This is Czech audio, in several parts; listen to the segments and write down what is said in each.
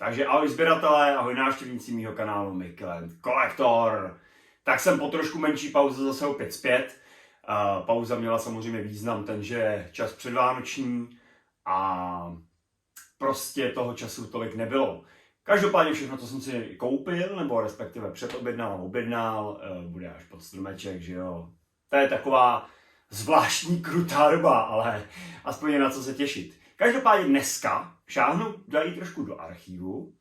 Takže ahoj sběratelé, ahoj návštěvníci mýho kanálu Michelin Collector. Tak jsem po trošku menší pauze zase opět zpět. Pauza měla samozřejmě význam ten, že je čas předvánoční a prostě toho času tolik nebylo. Každopádně všechno, co jsem si koupil, nebo respektive předobjednal a objednal, bude až pod stromeček, že jo. To je taková zvláštní krutá doba, ale aspoň je na co se těšit. Každopádně dneska šáhnu dají trošku do archivu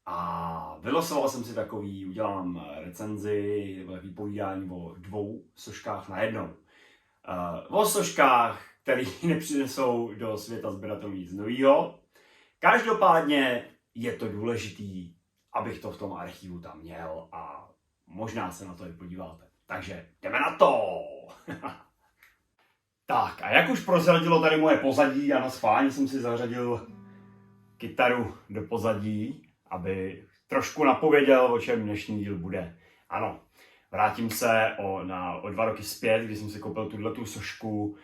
a vylosoval jsem si takový, udělám recenzi nebo takový povídání o 2 soškách najednou. O soškách, které nepřinesou do světa sběratelů nic novýho. Každopádně je to důležitý, abych to v tom archivu tam měl a možná se na to i podíváte. Takže jdeme na to! Tak a jak už prozradilo tady moje pozadí a na schválně jsem si zařadil kytaru do pozadí, aby trošku napověděl, o čem dnešní díl bude. Ano, vrátím se o 2 roky zpět, kdy jsem si koupil tuhletu sošku.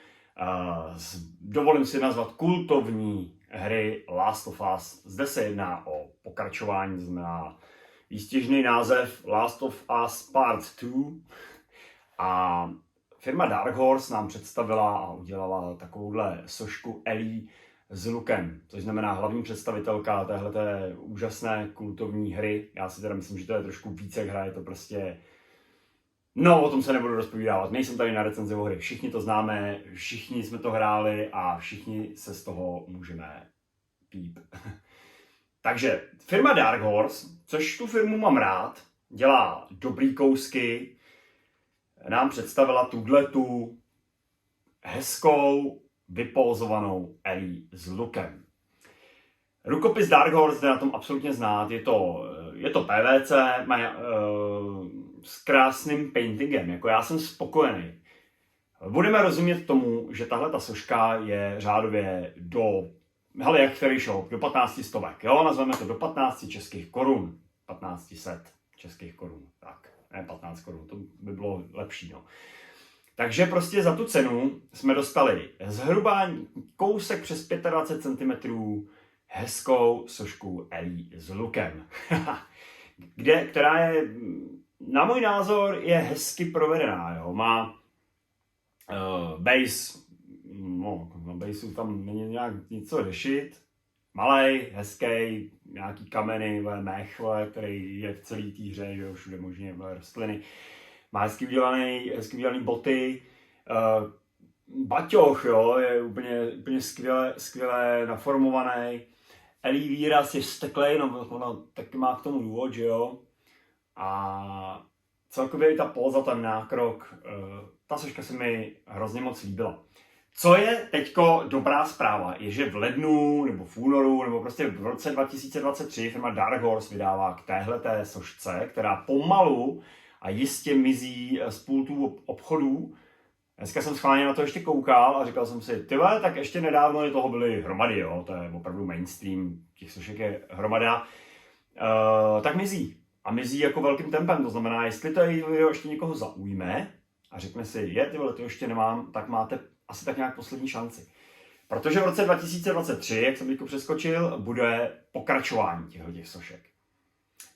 Dovolím si nazvat kultovní hry Last of Us. Zde se jedná o pokračování, znamená výstižný název Last of Us Part 2. A firma Dark Horse nám představila a udělala takovouhle sošku Ellie s lukem, což znamená hlavní představitelka téhleté úžasné kultovní hry. Já si teda myslím, že to je trošku více jak hra, je to prostě... No, o tom se nebudu rozpovídávat, nejsem tady na recenzi o hry, všichni to známe, všichni jsme to hráli a všichni se z toho můžeme píp. Takže firma Dark Horse, což tu firmu mám rád, dělá dobrý kousky, nám představila tuhletu hezkou, vypózovanou Ellie s lukem. Rukopis Dark Horse jde na tom absolutně znát, je to PVC s krásným paintingem, jako já jsem spokojený. Budeme rozumět tomu, že tahle ta soška je řádově hele, jak který shop, do 15 stovek, jo, nazveme to do 15 českých korun, 1500 českých korun, tak, ne 15 korun, to by bylo lepší, no. Takže prostě za tu cenu jsme dostali zhruba kousek přes 25 cm hezkou sošku Ellie s lukem. Která je, na můj názor, je hezky provedená. Jo. Má base, no, na baseu tam není nějak něco řešit. Malej, hezký, nějaký kameny, mech, který je v celé té hře, jo, všude možně rostliny. Má hezky udělaný boty, baťoch, jo, je úplně skvěle naformovaný. Ellie výraz je vzteklej, no ona taky má k tomu důvod, že jo. A celkově i ta póza, ten nákrok, ta soška se mi hrozně moc líbila. Co je teďko dobrá zpráva, je, že v lednu, nebo v únoru, nebo prostě v roce 2023 firma Dark Horse vydává k téhleté sošce, která pomalu a jistě mizí z pultů obchodů. Dneska jsem schválně na to ještě koukal a říkal jsem si, tyhle, tak ještě nedávno toho byly hromady, jo, to je opravdu mainstream, těch sošek je hromada, tak mizí. A mizí jako velkým tempem, to znamená, jestli to video ještě někoho zaujme a řekne si, tyhle, to ještě nemám, tak máte asi tak nějak poslední šanci. Protože v roce 2023, jak jsem teďko přeskočil, bude pokračování těch sošek.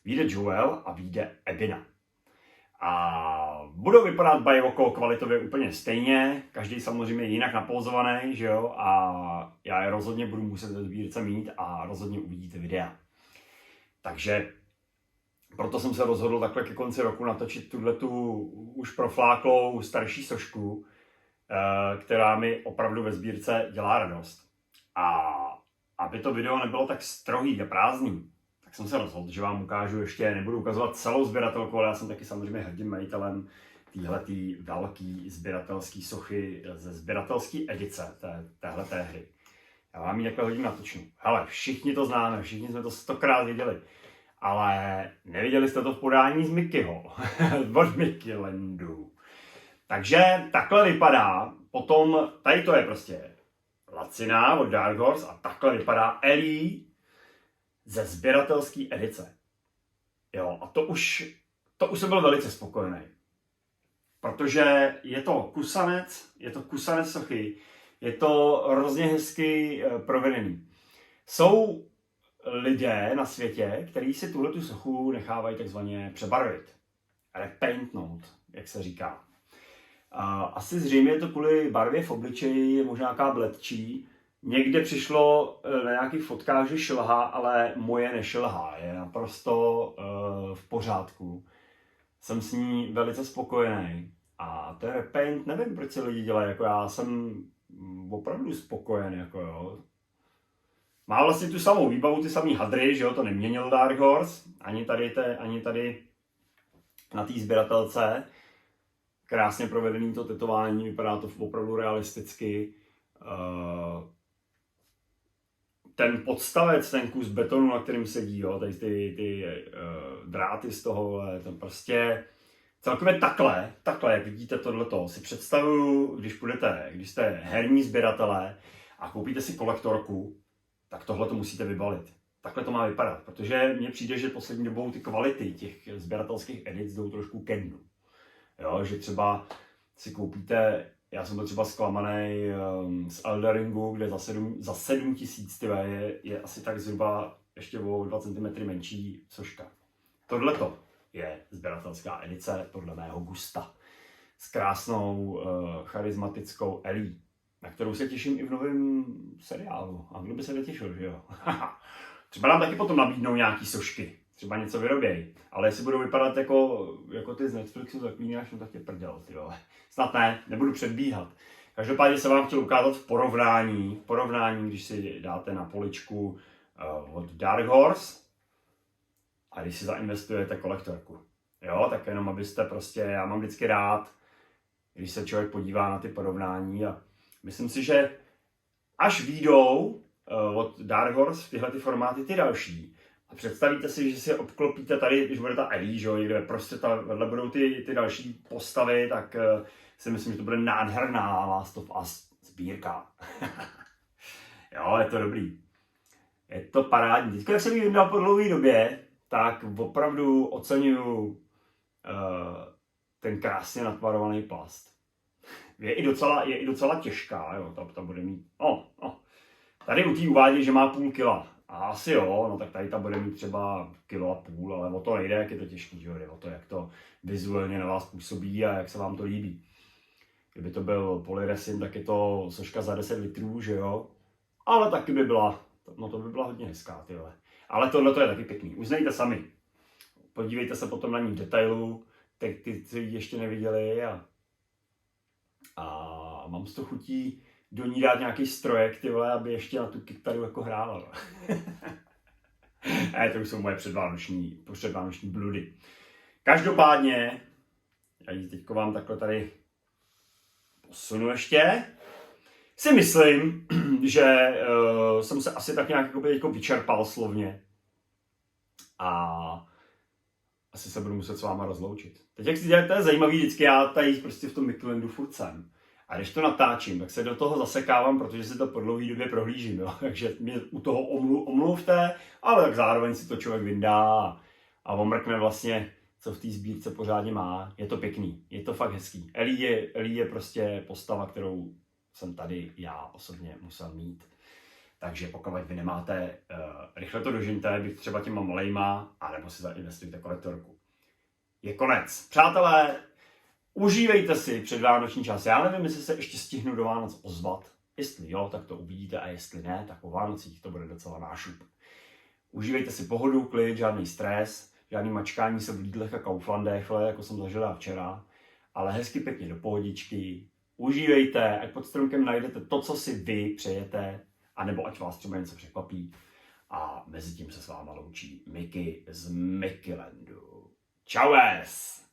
Vyjde Joel a vyjde Abina. A budou vypadat oko kvalitově úplně stejně, každý samozřejmě jinak napózovaný, že jo, a já je rozhodně budu muset ve sbírce mít a rozhodně uvidíte videa. Takže proto jsem se rozhodl takhle ke konci roku natočit tuhletu už profláklou starší sošku, která mi opravdu ve sbírce dělá radost. A aby to video nebylo tak strohý a prázdný, tak jsem se rozhodl, že vám ukážu ještě, nebudu ukazovat celou sběratelku, ale já jsem taky samozřejmě hrdým majitelem téhletý velký sběratelský sochy ze sběratelské edice téhleté hry. Já vám ji takhle hodím natočnu. Hele, všichni to známe, všichni jsme to 100krát viděli, ale neviděli jste to v podání z Mickeyho, od Mickeylandu. Takže takhle vypadá, potom, tady to je prostě lacina od Dark Horse a takhle vypadá Ellie ze sběratelské edice. Jo, a to už jsem byl velice spokojený. Protože je to kusanec sochy, je to hrozně hezky provedený. Jsou lidé na světě, kteří si tuhletu sochu nechávají takzvaně přebarvit. Repaintnout, jak se říká. Asi zřejmě je to kvůli barvě v obličeji, je možná nějaká bledčí. Někde přišlo na nějakých fotkách, že šilhá, ale moje nešilhá. Je naprosto v pořádku. Jsem s ní velice spokojený. A ten repaint, nevím, proč si lidi dělají, jako já jsem opravdu spokojen, jako jo. Má vlastně tu samou výbavu, ty samý hadry, že jo, to neměnil Dark Horse, ani tady na té sběratelce. Krásně provedený to tetování, vypadá to opravdu realisticky. Ten podstavec, ten kus betonu, na kterým sedí, jo, tady ty dráty z toho, to prostě celkově takhle, jak vidíte tohleto, si představuju, když jste herní sběratelé a koupíte si kolektorku, tak tohle to musíte vybalit. Takhle to má vypadat, protože mně přijde, že poslední dobou ty kvality těch sběratelských edic jdou trošku ke dnu. Jo, že třeba si koupíte, já jsem byl třeba zklamaný z Elden Ringu, kde za 7 000 je asi tak zhruba ještě o 2 cm menší soška. Tohleto je sběratelská edice podle mého gusta. S krásnou, charismatickou Ellie, na kterou se těším i v novém seriálu. A kdo by se netěšil, že jo? Třeba nám taky potom nabídnou nějaký sošky. Třeba něco vyrobějí. Ale jestli budou vypadat jako ty z Netflixu Zaklínáš, no tak tě prdel, ty vole. Snad ne, nebudu předbíhat. Každopádně jsem vám chtěl ukázat v porovnání, když si dáte na poličku od Dark Horse a když si zainvestujete kolektorku. Jo, tak jenom abyste prostě, já mám vždycky rád, když se člověk podívá na ty porovnání a myslím si, že až vyjdou od Dark Horse tyhle ty formáty ty další, a představíte si, že si obklopíte tady, když bude ta Ellie, že jo, někde prostě vedle budou ty další postavy, tak si myslím, že to bude nádherná Last of Us sbírka. Jo, je to dobrý. Je to parádní. Teď, jak jsem ji vydal po dlouhé době, tak opravdu oceňuju ten krásně natvarovaný plast. Je i docela těžká, jo, ta bude mít. Tady u té uvádí, že má 0,5 kila. A asi jo, no tak tady ta bude mít třeba 1,5 kg, ale o to nejde, jak je to těžký, že jo, o to, jak to vizuálně na vás působí a jak se vám to líbí. Kdyby to byl polyresin, tak je to soška za 10 litrů, že jo, ale taky by byla, no to by byla hodně hezká, tyhle. Ale tohle je taky pěkný, uznejte sami. Podívejte se potom na ní v detailu, ty, co ji ještě neviděli a mám z toho chutí do ní dát nějaký strojek, ty vole, aby ještě na tu kytaru jako hrála. To už jsou moje předvánoční bludy. Každopádně, já ji teďko vám takhle tady posunu ještě, si myslím, že jsem se asi tak nějak jako vyčerpal slovně a asi se budu muset s váma rozloučit. Teď jak si děláte, to je zajímavý, vždycky já tady prostě v tom Midlandu furt jsem. A když to natáčím, tak se do toho zasekávám, protože si to po dlouhé době prohlížím. Jo? Takže mě u toho omluvte, ale tak zároveň si to člověk vyndá a omrkne vlastně, co v té sbírce pořádně má. Je to pěkný, je to fakt hezký. Ellie je prostě postava, kterou jsem tady já osobně musel mít. Takže pokud vy nemáte, rychle to dožijte, být třeba těma malejma, anebo si zainvestujte kolektorku. Je konec. Přátelé, užívejte si předvánoční čas. Já nevím, jestli se ještě stihnu do Vánoc ozvat. Jestli jo, tak to uvidíte a jestli ne, tak po Vánocích to bude docela nášup. Užívejte si pohodu, klid, žádný stres, žádný mačkání se v Lidlech a Kauflandech, jako jsem zažil včera, ale hezky pěkně do pohodičky. Užívejte, ať pod stromkem najdete to, co si vy přejete, anebo ať vás třeba něco překvapí. A mezi tím se s váma loučí Miky z Mikylandu. Čaues!